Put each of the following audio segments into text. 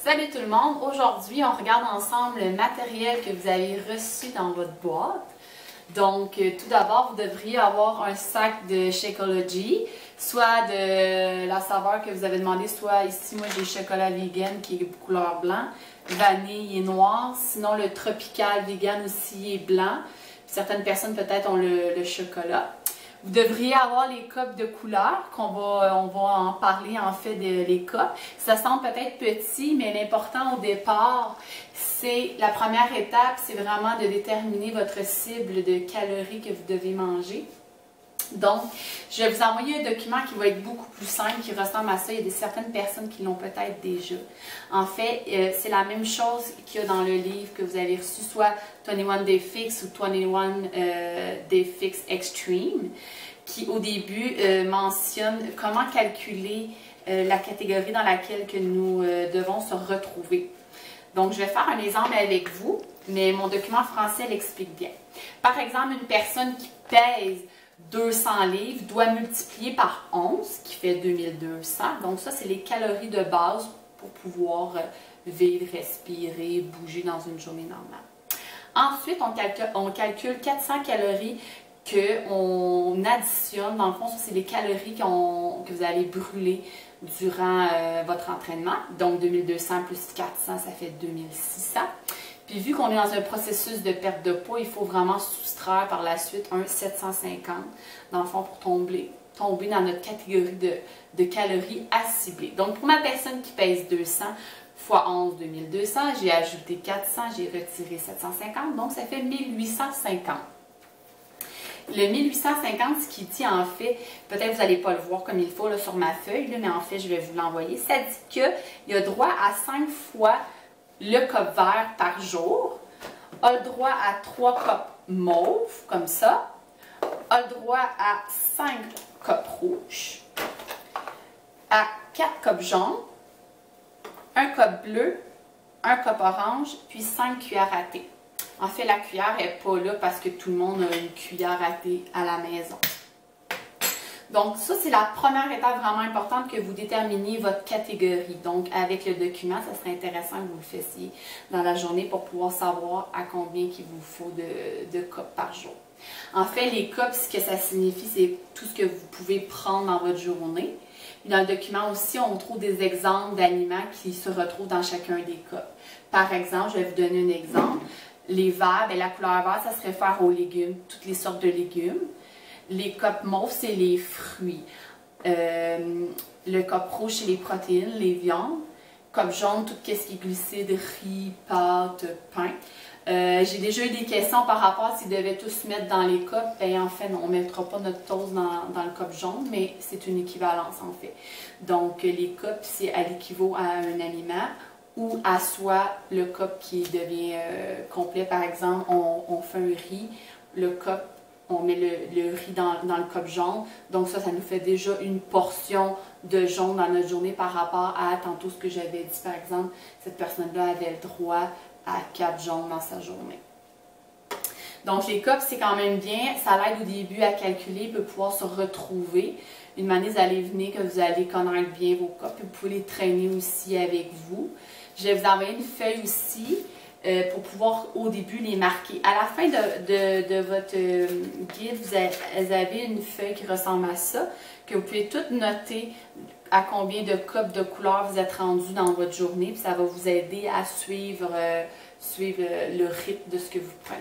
Salut tout le monde! Aujourd'hui, on regarde ensemble le matériel que vous avez reçu dans votre boîte. Donc, tout d'abord, vous devriez avoir un sac de Shakeology, soit de la saveur que vous avez demandé, soit ici, moi j'ai chocolat vegan qui est couleur blanc, vanille et noir, sinon le tropical vegan aussi est blanc. Certaines personnes peut-être ont le chocolat. Vous devriez avoir les cupes de couleur, on va en parler en fait les cupes. Ça semble peut-être petit, mais l'important au départ, c'est la première étape, c'est vraiment de déterminer votre cible de calories que vous devez manger. Donc, je vais vous envoyer un document qui va être beaucoup plus simple, qui ressemble à ça. Il y a certaines personnes qui l'ont peut-être déjà. En fait, c'est la même chose qu'il y a dans le livre que vous avez reçu, soit 21 Day Fix ou 21 Day Fix Extreme, qui au début mentionne comment calculer la catégorie dans laquelle que nous devons se retrouver. Donc, je vais faire un exemple avec vous, mais mon document français l'explique bien. Par exemple, une personne qui pèse 200 livres doit multiplier par 11, qui fait 2200. Donc ça, c'est les calories de base pour pouvoir vivre, respirer, bouger dans une journée normale. Ensuite, on calcule 400 calories qu'on additionne. Dans le fond, ça, c'est les calories que vous allez brûler durant votre entraînement. Donc 2200 plus 400, ça fait 2600. Puis vu qu'on est dans un processus de perte de poids, il faut vraiment soustraire par la suite un 750, dans le fond, pour tomber dans notre catégorie de calories à cibler. Donc pour ma personne qui pèse 200 fois 11, 2200, j'ai ajouté 400, j'ai retiré 750, donc ça fait 1850. Le 1850, ce qui dit en fait, peut-être vous n'allez pas le voir comme il faut là, sur ma feuille, là, mais en fait je vais vous l'envoyer, ça dit qu'il y a droit à 5 fois le cup vert par jour, a le droit à 3 cups mauves, comme ça, a le droit à 5 cups rouges, à 4 cups jaunes, un cup bleu, un cup orange, puis 5 cuillères à thé. En fait, la cuillère n'est pas là parce que tout le monde a une cuillère à thé à la maison. Donc ça, c'est la première étape vraiment importante, que vous déterminiez votre catégorie. Donc avec le document, ça serait intéressant que vous le fassiez dans la journée pour pouvoir savoir à combien il vous faut de cups par jour. En fait, les cups, ce que ça signifie, c'est tout ce que vous pouvez prendre dans votre journée. Puis dans le document aussi, on trouve des exemples d'aliments qui se retrouvent dans chacun des cups. Par exemple, je vais vous donner un exemple. Les verts, bien, la couleur vert, ça se réfère aux légumes, toutes les sortes de légumes. Les cups mauves, c'est les fruits. Le cup rouge, c'est les protéines, les viandes. Cup jaune, tout ce qui est glucides, riz, pâtes, pain. J'ai déjà eu des questions par rapport à s'ils devaient tous se mettre dans les cups. Et en fait, non, on ne mettra pas notre toast dans le cup jaune, mais c'est une équivalence en fait. Donc, les cups, c'est à l'équivalent à un aliment, ou à soit le cup qui devient complet. Par exemple, on fait un riz, le cup, on met le riz dans le cup jaune. Donc ça nous fait déjà une portion de jaune dans notre journée par rapport à tantôt ce que j'avais dit. Par exemple, cette personne-là avait le droit à 4 jaunes dans sa journée. Donc les cups, c'est quand même bien. Ça l'aide au début à calculer, peut pouvoir se retrouver. Une manière, vous allez venir, que vous allez connaître bien vos cups. Vous pouvez les traîner aussi avec vous. Je vais vous envoyer une feuille aussi pour pouvoir au début les marquer. À la fin de votre guide, vous avez une feuille qui ressemble à ça, que vous pouvez tout noter à combien de cups de couleur vous êtes rendu dans votre journée. Puis ça va vous aider à suivre le rythme de ce que vous prenez.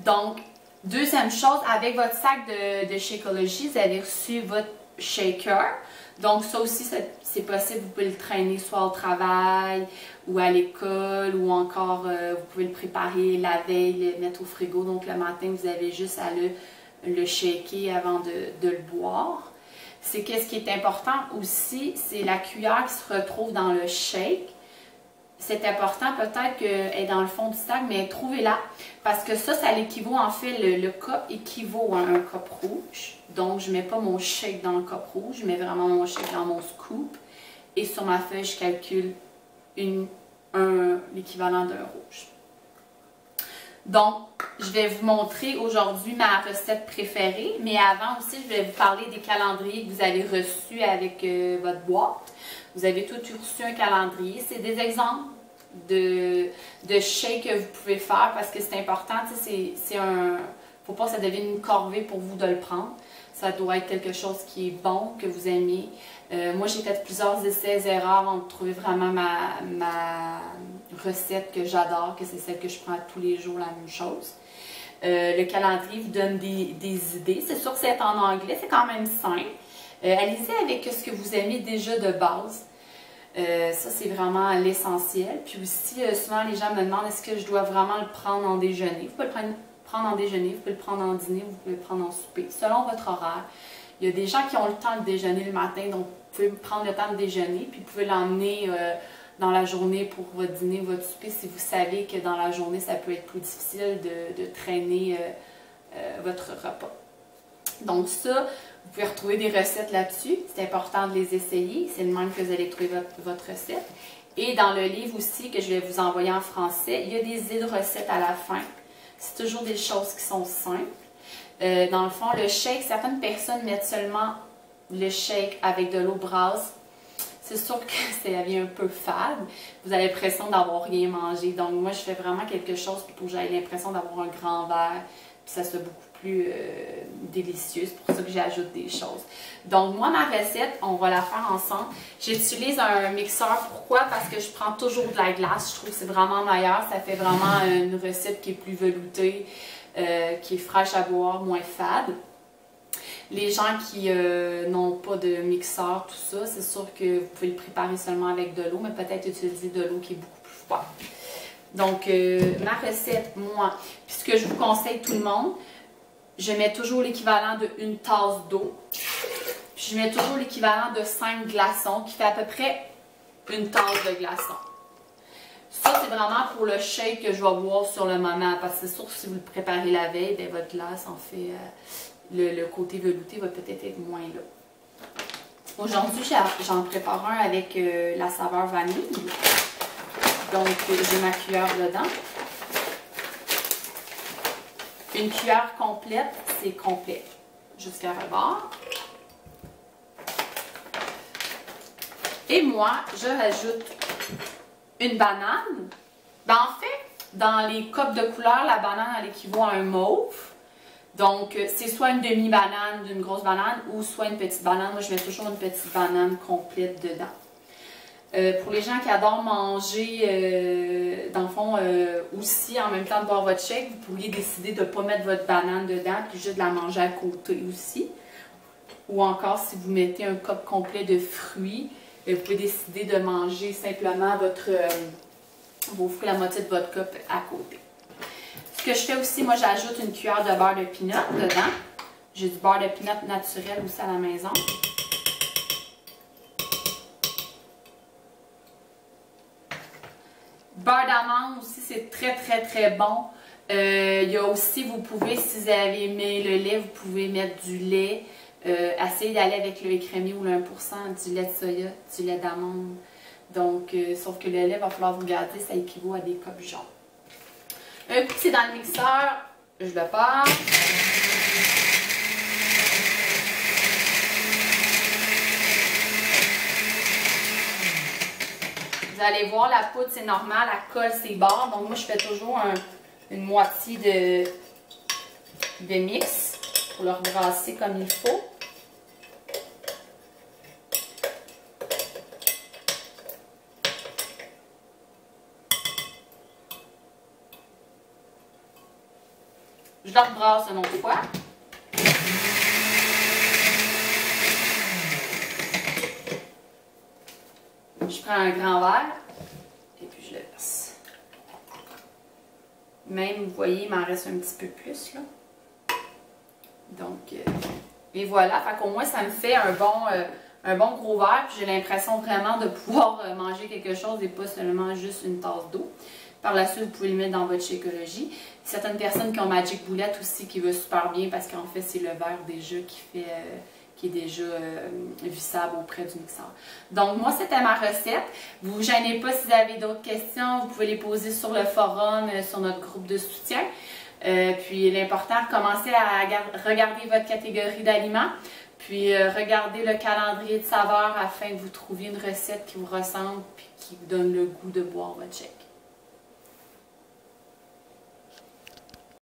Donc, deuxième chose, avec votre sac de Shakeology, vous avez reçu votre shaker. Donc ça aussi, c'est possible, vous pouvez le traîner soit au travail ou à l'école, ou encore vous pouvez le préparer la veille, le mettre au frigo. Donc le matin, vous avez juste à le shaker avant de le boire. C'est qu'est-ce qui est important aussi, c'est la cuillère qui se retrouve dans le shake. C'est important peut-être qu'elle est dans le fond du sac, mais trouvez-la. Parce que ça l'équivaut, en fait, le cup équivaut à un cup rouge. Donc, je ne mets pas mon shake dans le cup rouge, je mets vraiment mon shake dans mon scoop. Et sur ma feuille, je calcule l'équivalent d'un rouge. Donc, je vais vous montrer aujourd'hui ma recette préférée, mais avant aussi, je vais vous parler des calendriers que vous avez reçus avec votre boîte. Vous avez tous reçu un calendrier. C'est des exemples de shakes que vous pouvez faire parce que c'est important. C'est un... Faut pas que ça devienne une corvée pour vous de le prendre. Ça doit être quelque chose qui est bon, que vous aimez. Moi, j'ai fait plusieurs essais-erreurs avant de trouver vraiment ma recette que j'adore, que c'est celle que je prends tous les jours, la même chose. Le calendrier vous donne des idées. C'est sûr que c'est en anglais, c'est quand même simple. Allez-y avec ce que vous aimez déjà de base. Ça, c'est vraiment l'essentiel. Puis aussi, souvent, les gens me demandent est-ce que je dois vraiment le prendre en déjeuner. Vous pouvez le prendre en déjeuner, vous pouvez le prendre en dîner, vous pouvez le prendre en souper, selon votre horaire. Il y a des gens qui ont le temps de déjeuner le matin, donc vous pouvez prendre le temps de déjeuner, puis vous pouvez l'emmener dans la journée pour votre dîner ou votre souper si vous savez que dans la journée, ça peut être plus difficile de traîner votre repas. Donc ça, vous pouvez retrouver des recettes là-dessus. C'est important de les essayer. C'est le même que vous allez trouver votre recette. Et dans le livre aussi que je vais vous envoyer en français, il y a des idées de recettes à la fin. C'est toujours des choses qui sont simples. Dans le fond, le shake, certaines personnes mettent seulement le shake avec de l'eau brasse. C'est sûr que ça devient un peu fade. Vous avez l'impression d'avoir rien mangé. Donc moi, je fais vraiment quelque chose pour que j'aie l'impression d'avoir un grand verre. Puis ça soit beaucoup plus délicieux. C'est pour ça que j'ajoute des choses. Donc moi, ma recette, on va la faire ensemble. J'utilise un mixeur. Pourquoi? Parce que je prends toujours de la glace. Je trouve que c'est vraiment meilleur. Ça fait vraiment une recette qui est plus veloutée, qui est fraîche à boire, moins fade. Les gens qui n'ont pas de mixeur, tout ça, c'est sûr que vous pouvez le préparer seulement avec de l'eau, mais peut-être utiliser de l'eau qui est beaucoup plus froide. Donc, ma recette, moi, puis ce que je vous conseille tout le monde, je mets toujours l'équivalent de une tasse d'eau. Puis je mets toujours l'équivalent de 5 glaçons, qui fait à peu près une tasse de glaçons. Ça, c'est vraiment pour le shake que je vais boire sur le moment, parce que c'est sûr que si vous le préparez la veille, bien, votre glace, en fait, le côté velouté va peut-être être moins là. Aujourd'hui, j'en prépare un avec la saveur vanille. Donc, j'ai ma cuillère dedans. Une cuillère complète, c'est complet. Jusqu'à rebord. Et moi, je rajoute une banane. Ben, en fait, dans les copes de couleur, la banane, elle équivaut à un mauve. Donc, c'est soit une demi-banane d'une grosse banane ou soit une petite banane. Moi, je mets toujours une petite banane complète dedans. Pour les gens qui adorent manger, dans le fond, aussi, en même temps de boire votre shake, vous pourriez décider de ne pas mettre votre banane dedans, puis juste de la manger à côté aussi. Ou encore, si vous mettez un cup complet de fruits, vous pouvez décider de manger simplement vos fruits, la moitié de votre cup à côté. Ce que je fais aussi, moi, j'ajoute une cuillère de beurre de pinot dedans. J'ai du beurre de pinot naturel aussi à la maison. Beurre d'amande aussi, c'est très, très, très bon. Il y a aussi, vous pouvez, si vous avez aimé le lait, vous pouvez mettre du lait. Essayez d'aller avec le lait crémé ou le 1%, du lait de soya, du lait d'amande. Donc, sauf que le lait, va falloir vous garder, ça équivaut à des copes jaunes. Un coup que c'est dans le mixeur, je le passe. Vous allez voir, la poudre, c'est normal, elle colle ses bords. Donc, moi, je fais toujours une moitié de mix pour le rebrasser comme il faut. Je le rebrasse une autre fois. Je prends un grand verre et puis je le verse. Même, vous voyez, il m'en reste un petit peu plus, là. Donc, et voilà. Fait qu'au moins, ça me fait un bon gros verre. Puis j'ai l'impression vraiment de pouvoir manger quelque chose et pas seulement juste une tasse d'eau. Par la suite, vous pouvez le mettre dans votre Shakeology. Certaines personnes qui ont Magic Bullet aussi, qui va super bien parce qu'en fait, c'est le verre déjà qui qui est déjà vissable auprès du mixeur. Donc moi c'était ma recette. Vous vous gênez pas si vous avez d'autres questions, vous pouvez les poser sur le forum, sur notre groupe de soutien. Puis l'important, commencez à regarder votre catégorie d'aliments, puis regardez le calendrier de saveurs afin que vous trouviez une recette qui vous ressemble et qui vous donne le goût de boire votre shake.